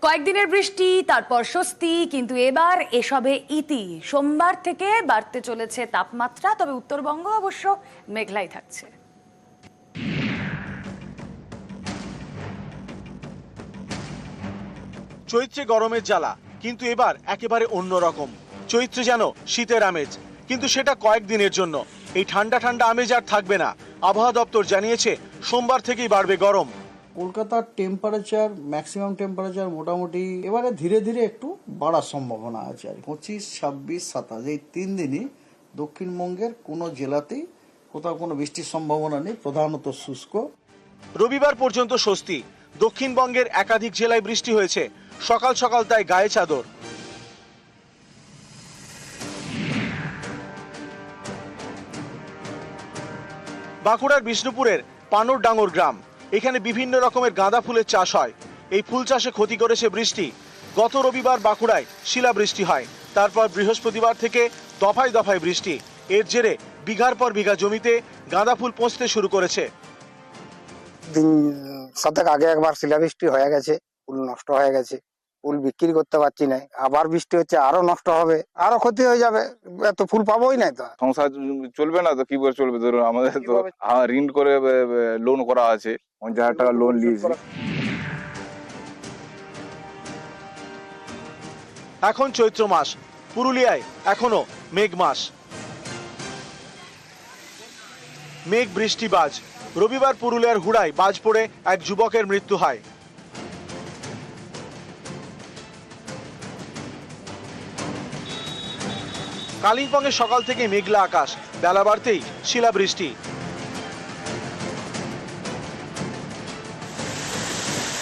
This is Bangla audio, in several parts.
কয়েকদিনের বৃষ্টি, তারপর স্বস্তি, কিন্তু এবার এসবে ইতি। সোমবার থেকে বাড়তে চলেছে তাপমাত্রা, তবে উত্তরবঙ্গ অবশ্য মেঘলাই থাকছে। চৈত্রে গরমের জ্বালা, কিন্তু এবার একেবারে অন্যরকম। চৈত্রে যেন শীতের আমেজ, কিন্তু সেটা কয়েকদিনের জন্য। এই ঠান্ডা ঠান্ডা আমেজ আর থাকবে না। আবহাওয়া দপ্তর জানিয়েছে সোমবার থেকেই বাড়বে গরম। কলকাতার টেম্পারেচার, ম্যাক্সিমাম টেম্পারেচার মোটামুটি এবারে ধীরে ধীরে একটু বাড়ার সম্ভাবনা আছে। আর 25, 26, 27 এই 3 দিনই দক্ষিণবঙ্গের কোনো জেলাতেই কোথাও কোনো বৃষ্টির সম্ভাবনা নেই, প্রধানত শুষ্ক। রবিবার পর্যন্ত স্বস্তি। দক্ষিণবঙ্গের একাধিক জেলায় বৃষ্টি হয়েছে। সকাল সকাল তাই গায়ে চাদর। বাঁকুড়ার বিষ্ণুপুরের পানরডাঙ্গর গ্রাম, এখানে বিভিন্ন রকমের গাঁদা ফুলের চাষ হয়। এই ফুল চাষে ক্ষতি করেছে বৃষ্টি। গত রবিবার বাঁকুড়ায় শিলাবৃষ্টি হয়, তারপর বৃহস্পতিবার থেকে দফায় দফায় বৃষ্টি। এর জেরে বিঘার পর বিঘা জমিতে গাঁদা ফুল পচতে শুরু করেছে। দিন 7 আগে একবার শিলাবৃষ্টি হয়ে গেছে, ফুল নষ্ট হয়ে গেছে, ফুল বিক্রি করতে পারছি না। আবার বৃষ্টি হচ্ছে, আরো নষ্ট হবে, আরো ক্ষতি হয়ে যাবে, এত ফুল পাবোই না। তো সংসার চলবে না তো কি করে চলবে? ধরুন আমাদের তো ঋণ করে লোন করা আছে, 50,000 টাকা লোন নিয়েছি। এখন চৈত্র মাস, পুরুলিয়ায় এখনো মেঘ মাস। মেঘ বৃষ্টি বাজ। রবিবার পুরুলিয়ার হুড়ায় বাজ পড়ে এক যুবকের মৃত্যু হয়। কালিম্পংয়ে সকাল থেকে মেঘলা আকাশ, বেলা বাড়তেই শিলাবৃষ্টি।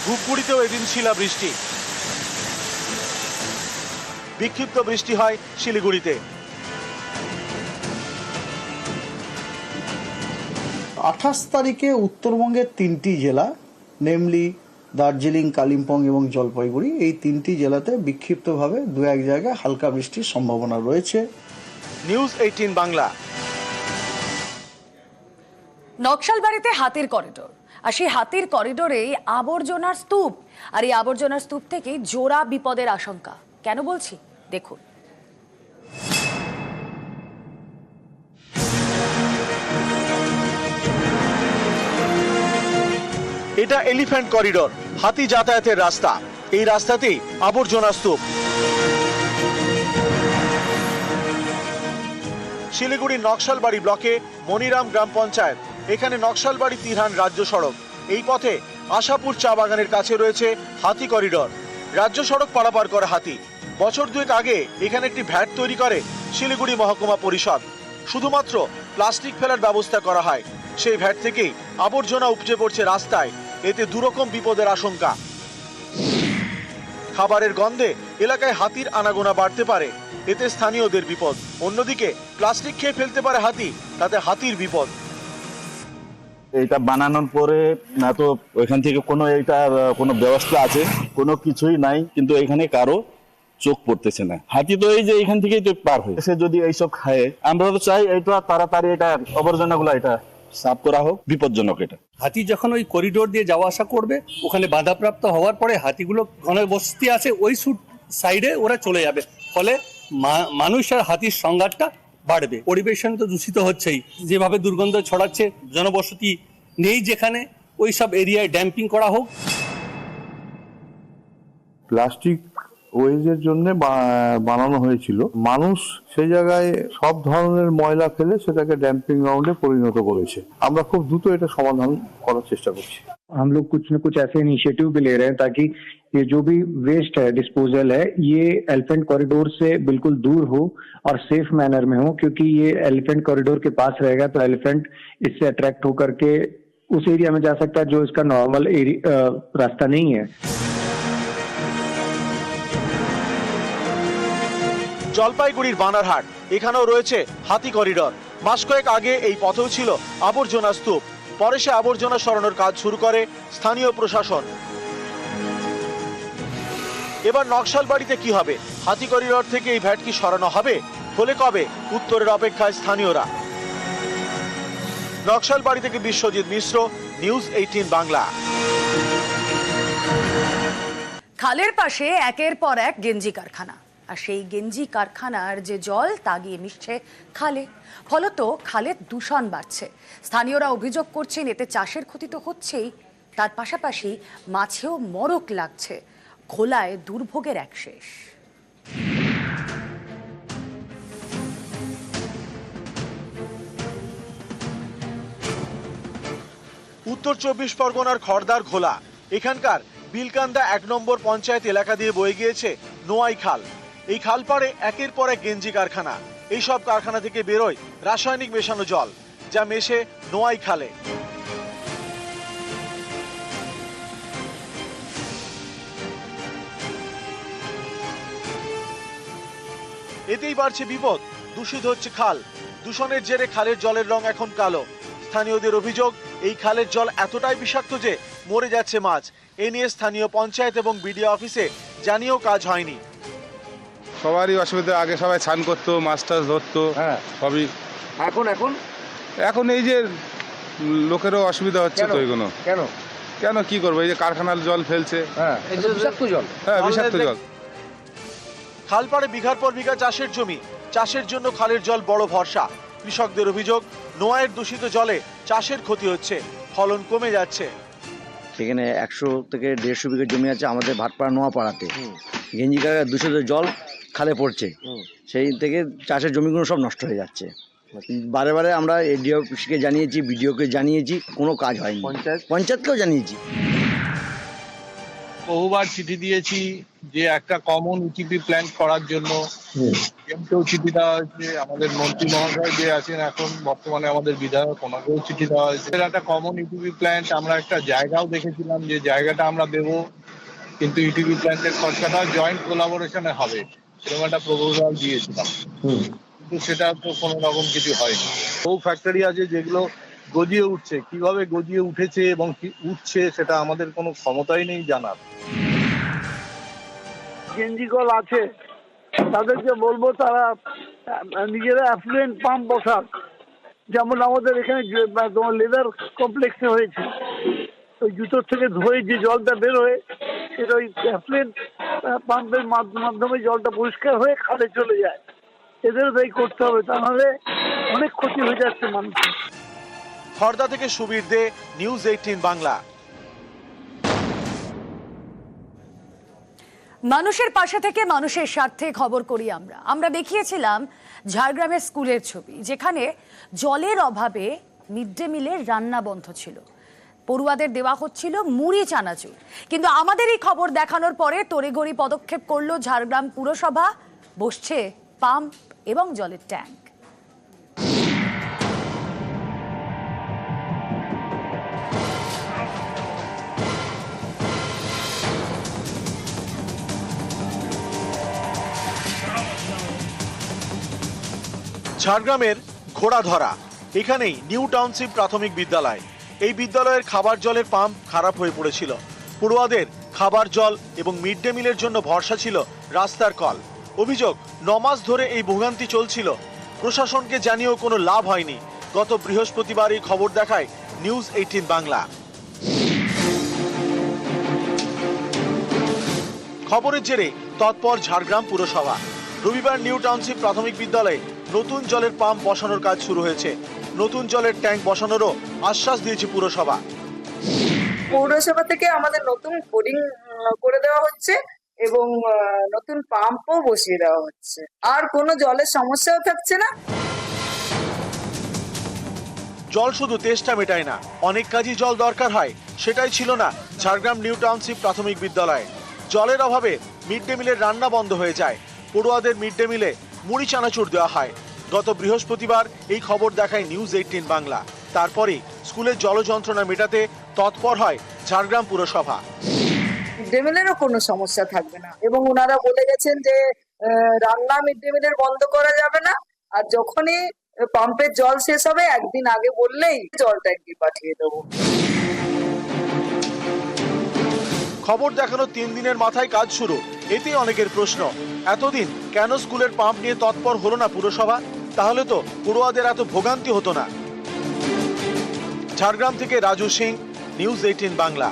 ধূপগুড়িতেও এদিন শিলাবৃষ্টি। বিক্ষিপ্ত বৃষ্টি হয় শিলিগুড়িতে। 28 তারিখে উত্তরবঙ্গের 3টি জেলা, নেমলি দার্জিলিং, কালিম্পং এবং জলপাইগুড়ি, এই 3টি জেলাতে বিক্ষিপ্তভাবে 2-1 জায়গায় হালকা বৃষ্টির সম্ভাবনা রয়েছে। নিউজ 18 বাংলা। নকশালবাড়িতে হাতির করিডোর, আর সেই হাতির করিডোরে আবর্জনার স্তূপ, আর এই আবর্জনার স্তূপ থেকে জোড়া বিপদের আশঙ্কা। কেন বলছি দেখুন। এটা এলিফ্যান্ট করিডোর, হাতি যাতায়াতের রাস্তা। এই রাস্তাতেই আবর্জনা স্তূপ। শিলিগুড়ির নকশালবাড়ি ব্লকে মনিরাম গ্রাম পঞ্চায়েত, এখানে নকশালবাড়ি তিরহান রাজ্য সড়ক। এই পথে আশাপুর চা বাগানের কাছে রয়েছে হাতি করিডোর। রাজ্য সড়ক পারাপার করে হাতি। বছর 2 আগে এখানে একটি ভ্যাট তৈরি করে শিলিগুড়ি মহকুমা পরিষদ। শুধুমাত্র প্লাস্টিক ফেলার ব্যবস্থা করা হয়। সেই ভ্যাট থেকেই আবর্জনা উপচে পড়ছে রাস্তায়। এতে দুরকম বিপদের আশঙ্কা। খাবারের গন্ধে এলাকায় হাতির আনাগোনা বাড়তে পারে, এতে স্থানীয়দের বিপদ। অন্যদিকে প্লাস্টিক খেয়ে ফেলতে পারে হাতি, তাতে হাতির বিপদ। এটা বানানোর পরে না তো ওইখান থেকে কোনো ব্যবস্থা আছে, কোনো কিছুই নাই, কিন্তু এখানে কারো চোখ পড়তেছে না। হাতি তো এই যে এখান থেকেই তো পার হয়ে সে যদি এইসব খায়, আমরা তো চাই এটা তাড়াতাড়ি এটা আবর্জনাগুলো এটা সাফ করা হোক, বিপজ্জনক এটা। হাতি যখন ওই করিডোর দিয়ে যাওয়া আসা করবে, ওখানে বাধাপ্রাপ্ত হওয়ার পরে হাতিগুলো ঘনবসতি আছে ওই সাইডে ওরা চলে যাবে, ফলে মানুষ আর হাতির সংঘাতটা বাড়বে। পরিবেশ তো দূষিত হচ্ছেই, যেভাবে দুর্গন্ধ ছড়াচ্ছে, জনবসতি নেই যেখানে, ওই সব এরিয়ায় ড্যাম্পিং করা হোক। প্লাস্টিক ওয়েজের জন্য বানানো হয়েছিল। মানুষ সেই জায়গায় সব ধরনের ময়লা ফেলে সেটাকে ড্যাম্পিং গ্রাউন্ডে পরিণত করেছে। আমরা খুব দ্রুত এটা সমাধান করার চেষ্টা করছি। हम लोग कुछ न कुछ ऐसे इनिशिएटिव भी ले रहे हैं ताकि ये जो भी वेस्ट है, डिस्पोजल है, ये एलिफेंट कॉरिडोर से बिल्कुल दूर हो और सेफ मैनर में हो, क्योंकि ये एलिफेंट कॉरिडोर के पास रहेगा तो एलिफेंट इससे अट्रैक्ट होकर के उस एरिया में जा सकता है जो इसका नॉर्मल रास्ता नहीं है। জলপাইগুড়ির বানারহাট, এখানেও রয়েছে হাতি করিডোর। মাস কয়েক আগে এই পথেও ছিল আবর্জনা স্তূপ। পরে সে আবর্জনা সরানোর কাজ শুরু করে স্থানীয় প্রশাসন। এবার নকশালবাড়িতে কি হবে? হাতি করিডোর থেকে এই ভ্যাট কি সরানো হবে? হলে কবে? উত্তরের অপেক্ষায় স্থানীয়রা। নকশালবাড়ি থেকে বিশ্বজিৎ মিশ্র, নিউজ 18 বাংলা। খালের পাশে একের পর এক গেঞ্জি কারখানা, আর সেই গেঞ্জি কারখানার যে জল তা গিয়ে মিশছে খালে, ফলত খালের দূষণ বাড়ছে। স্থানীয়রা অভিযোগ করছেন এতে চাষের ক্ষতি তো হচ্ছেই, তার পাশাপাশি মাছেও মরক লাগছে। খোলায় দুর্ভোগের এক শেষ। উত্তর 24 পরগনার খড়দার ঘোলা, এখানকার বিলকান্দা 1 নম্বর পঞ্চায়েত এলাকা দিয়ে বয়ে গিয়েছে নোয়াই খাল। এই খাল পাড়ে একের পর এক গেঞ্জি কারখানা। এই সব কারখানা থেকে বেরোয় রাসায়নিক মেশানো জল, যা মেশে নোয়াই খালে। এতেই বাড়ছে বিপদ, দূষিত হচ্ছে খাল। দূষণের জেরে খালের জলের রং এখন কালো। স্থানীয়দের অভিযোগ, এই খালের জল এতটাই বিষাক্ত যে মরে যাচ্ছে মাছ। এ নিয়ে স্থানীয় পঞ্চায়েত এবং বিডিও অফিসে জানিয়েও কাজ হয়নি। সবারই অসুবিধা, আগে সবাই স্নান করতো, মাছ টাছ ধরতো, সবই। এখন এই যে লোকেরও অসুবিধা হচ্ছে তো। এগুলো কেন কি করবো, এই যে কারখানার জল ফেলছে, বিষাক্ত জল। হ্যাঁ, বিষাক্ত জল। খাল পাড়ে বিঘার পর বিঘা চাষের জমি, চাষের জন্য খালের জল বড় ভরসা। কৃষকদের অভিযোগ, নোয়াইয়ের দূষিত জলে চাষের ক্ষতি হচ্ছে, ফলন কমে যাচ্ছে। সেখানে 100 থেকে 150 বিঘা জমি আছে আমাদের ভাটপাড়া নোয়াপাড়াতে। গেঞ্জি কারখানার দূষিত জল খালে পড়ছে, সেই থেকে চাষের জমিগুলো সব নষ্ট হয়ে যাচ্ছে। বারে বারে আমরা এডিও অফিসকে জানিয়েছি, বিডিওকে জানিয়েছি, কোনো কাজ হয়নি। পঞ্চায়েতকেও জানিয়েছি, বহুবার চিঠি দিয়েছি যে একটা কমন ইউটিপি প্ল্যান করার জন্য। এমকেও চিঠি দেওয়া হয়েছে, আমাদের মন্ত্রী মহোদয় যে আছেন এখন বর্তমানে আমাদের বিধায়ক, ওনাকেও চিঠি দেওয়া হয়েছে। একটা কমন ইউটিপি প্ল্যান্ট, আমরা একটা জায়গাও দেখেছিলাম যে জায়গাটা আমরা দেবো, কিন্তু ইউটিপি প্ল্যান্টের খরচাটা জয়েন্ট কোলাবোরেশনে হবে, সেরকম একটা প্রপোজাল দিয়েছিলাম, কিন্তু সেটা তো কোনো রকম কিছু হয়নি। বহু ফ্যাক্টরি আছে যেগুলো গজিয়ে উঠছে, কিভাবে গজিয়ে উঠেছে এবং কি উঠছে সেটা আমাদের কোনো ক্ষমতাই নেই জানার। গেঞ্জি কল আছে, তাদেরকে বলবো তারা নিজেরা অ্যাফ্লুয়েন্ট পাম্প বসাক, যেমন আমাদের এখানে তোমার লেদার কমপ্লেক্সে হয়েছে। ওই জুতোর থেকে ধুয়ে যে জলটা বের হয়ে সেটা ওই অ্যাফ্লুয়েন্ট পাম্পের মাধ্যমে জলটা পরিষ্কার হয়ে খালে চলে যায়। এদেরও তাই করতে হবে, তাহলে অনেক ক্ষতি হয়ে যাচ্ছে মানুষের। খড়দা থেকে সুবীর দে, নিউজ 18 বাংলা। মানুষের পাশে থেকে মানুষের স্বার্থে খবর করি আমরা দেখিয়েছিলাম ঝাড়গ্রামের স্কুলের ছবি, যেখানে জলের অভাবে মিড ডে মিলের রান্না বন্ধ ছিল, পড়ুয়াদের দেওয়া হচ্ছিল মুড়ি চানাচুর। কিন্তু আমাদের এই খবর দেখানোর পরে তড়িঘড়ি পদক্ষেপ করলো ঝাড়গ্রাম পুরসভা, বসছে পাম্প এবং জলের ট্যাঙ্ক। ঝাড়গ্রামের ঘোড়াধরা, এখানেই নিউ টাউনশিপ প্রাথমিক বিদ্যালয়। এই বিদ্যালয়ের খাবার জলের পাম্প খারাপ হয়ে পড়েছিল। পড়ুয়াদের খাবার জল এবং মিড ডে মিলের জন্য ভরসা ছিল রাস্তার কল। অভিযোগ, 9 মাস ধরে এই ভোগান্তি চলছিল, প্রশাসনকে জানিয়েও কোনো লাভ হয়নি। গত বৃহস্পতিবার এই খবর দেখায় নিউজ 18 বাংলা। খবরের জেরে তৎপর ঝাড়গ্রাম পুরসভা। রবিবার নিউ টাউনশিপ প্রাথমিক বিদ্যালয়ে নতুন জলের পাম্প বসানোর কাজ শুরু হয়েছে। নতুন জলের ট্যাঙ্ক বসানোরও আশ্বাস দিয়েছে পুরসভা। পৌরসভা থেকে আমাদের নতুন বোরিং করে দেওয়া হচ্ছে এবং নতুন পাম্পও বসিয়ে দেওয়া হচ্ছে, আর কোনো জলের সমস্যাও থাকছে না। জল শুধু তেষ্টা মেটায় না, অনেক কাজই জল দরকার হয়, সেটাই ছিল না ঝাড়গ্রাম নিউ টাউনশিপ প্রাথমিক বিদ্যালয়ে। জলের অভাবে মিড ডে মিলের রান্না বন্ধ হয়ে যায়, পড়ুয়াদের মিড ডে মিলে মুড়ি চানাচুর দেওয়া হয়। গত বৃহস্পতিবার এই খবর দেখায় নিউজ 18 বাংলা। তারপরে স্কুলের জল যন্ত্রণা মেটাতে তৎপর হয় ঝাড়গ্রাম পুরসভা। মিড ডে মিলেরও কোনো সমস্যা থাকবে না এবং ওনারা বলে গেছেন যে রান্না মিড ডে মিলের বন্ধ করা যাবে না, আর যখনই পাম্পের জল শেষ হবে একদিন আগে বললেই জল ট্যাঙ্কি পাঠিয়ে দেবো। খবর দেখানো 3 দিনের মাথায় কাজ শুরু, এতেই অনেকের প্রশ্ন, এতদিন কেন স্কুলের পাম্প নিয়ে তৎপর হলো না পুরসভা? তাহলে তো পড়ুয়াদের এত ভোগান্তি হতো না। ঝাড়গ্রাম থেকে রাজু সিং, নিউজ 18 বাংলা।